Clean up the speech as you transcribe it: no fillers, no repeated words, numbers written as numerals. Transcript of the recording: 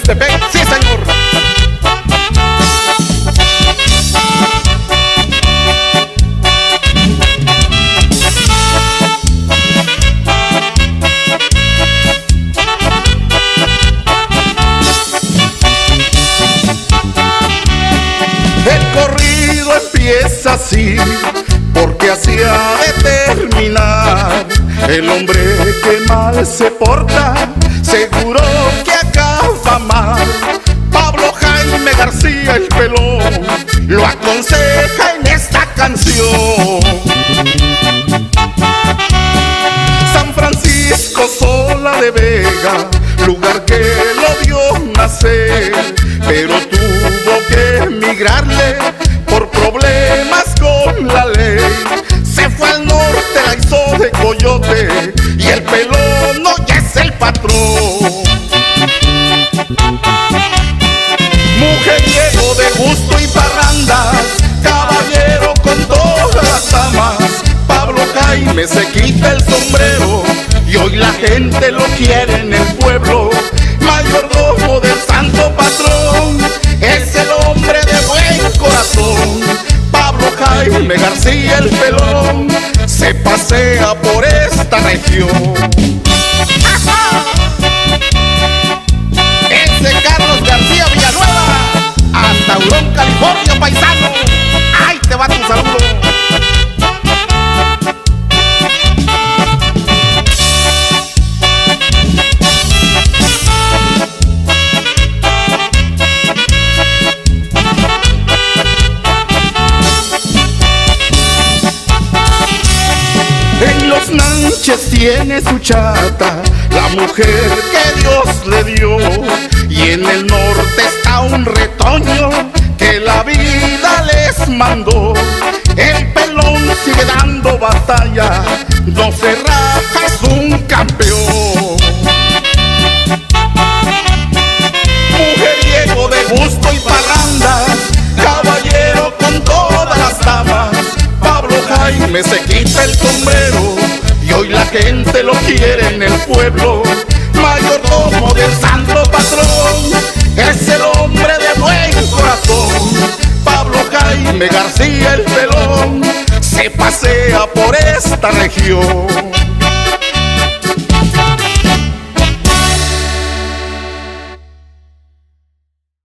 Tuxtepec, sí señor. El corrido empieza así, porque así ha de terminar. El hombre que mal se porta, seguro que acaba mal. Pablo Jaime García el Pelón lo aconseja en esta canción. San Francisco Sola de Vega, lugar que lo vio nacer, pero tuvo que emigrarle por problemas con la ley. Se fue al norte, la hizo de coyote, y el Pelón no ya es el patrón. Mujeriego de gusto y parrandas, caballero con todas las damas. Pablo Jaime se quita el sombrero y hoy la gente lo quiere en el pueblo. Mayordomo del santo patrón, es el hombre de buen corazón. Pablo Jaime García el Pelón se pasea por esta región. Es de Carlos García Villanueva, hasta Hurón, California, paisano. Ahí te va tu saludo. En los Nanches tiene su chata, la mujer que Dios le dio. Y en el norte está un retoño que la vida les mandó. El Pelón sigue dando batalla, no se raja, es un campeón. Mujeriego de gusto y parrandas, caballero con todas las damas. Pablo Jaime se quita el sombrero y hoy la gente lo quiere en el pueblo. Mayordomo del santo patrón, es el hombre de buen corazón. Pablo Jaime García el Pelón se pasea por esta región.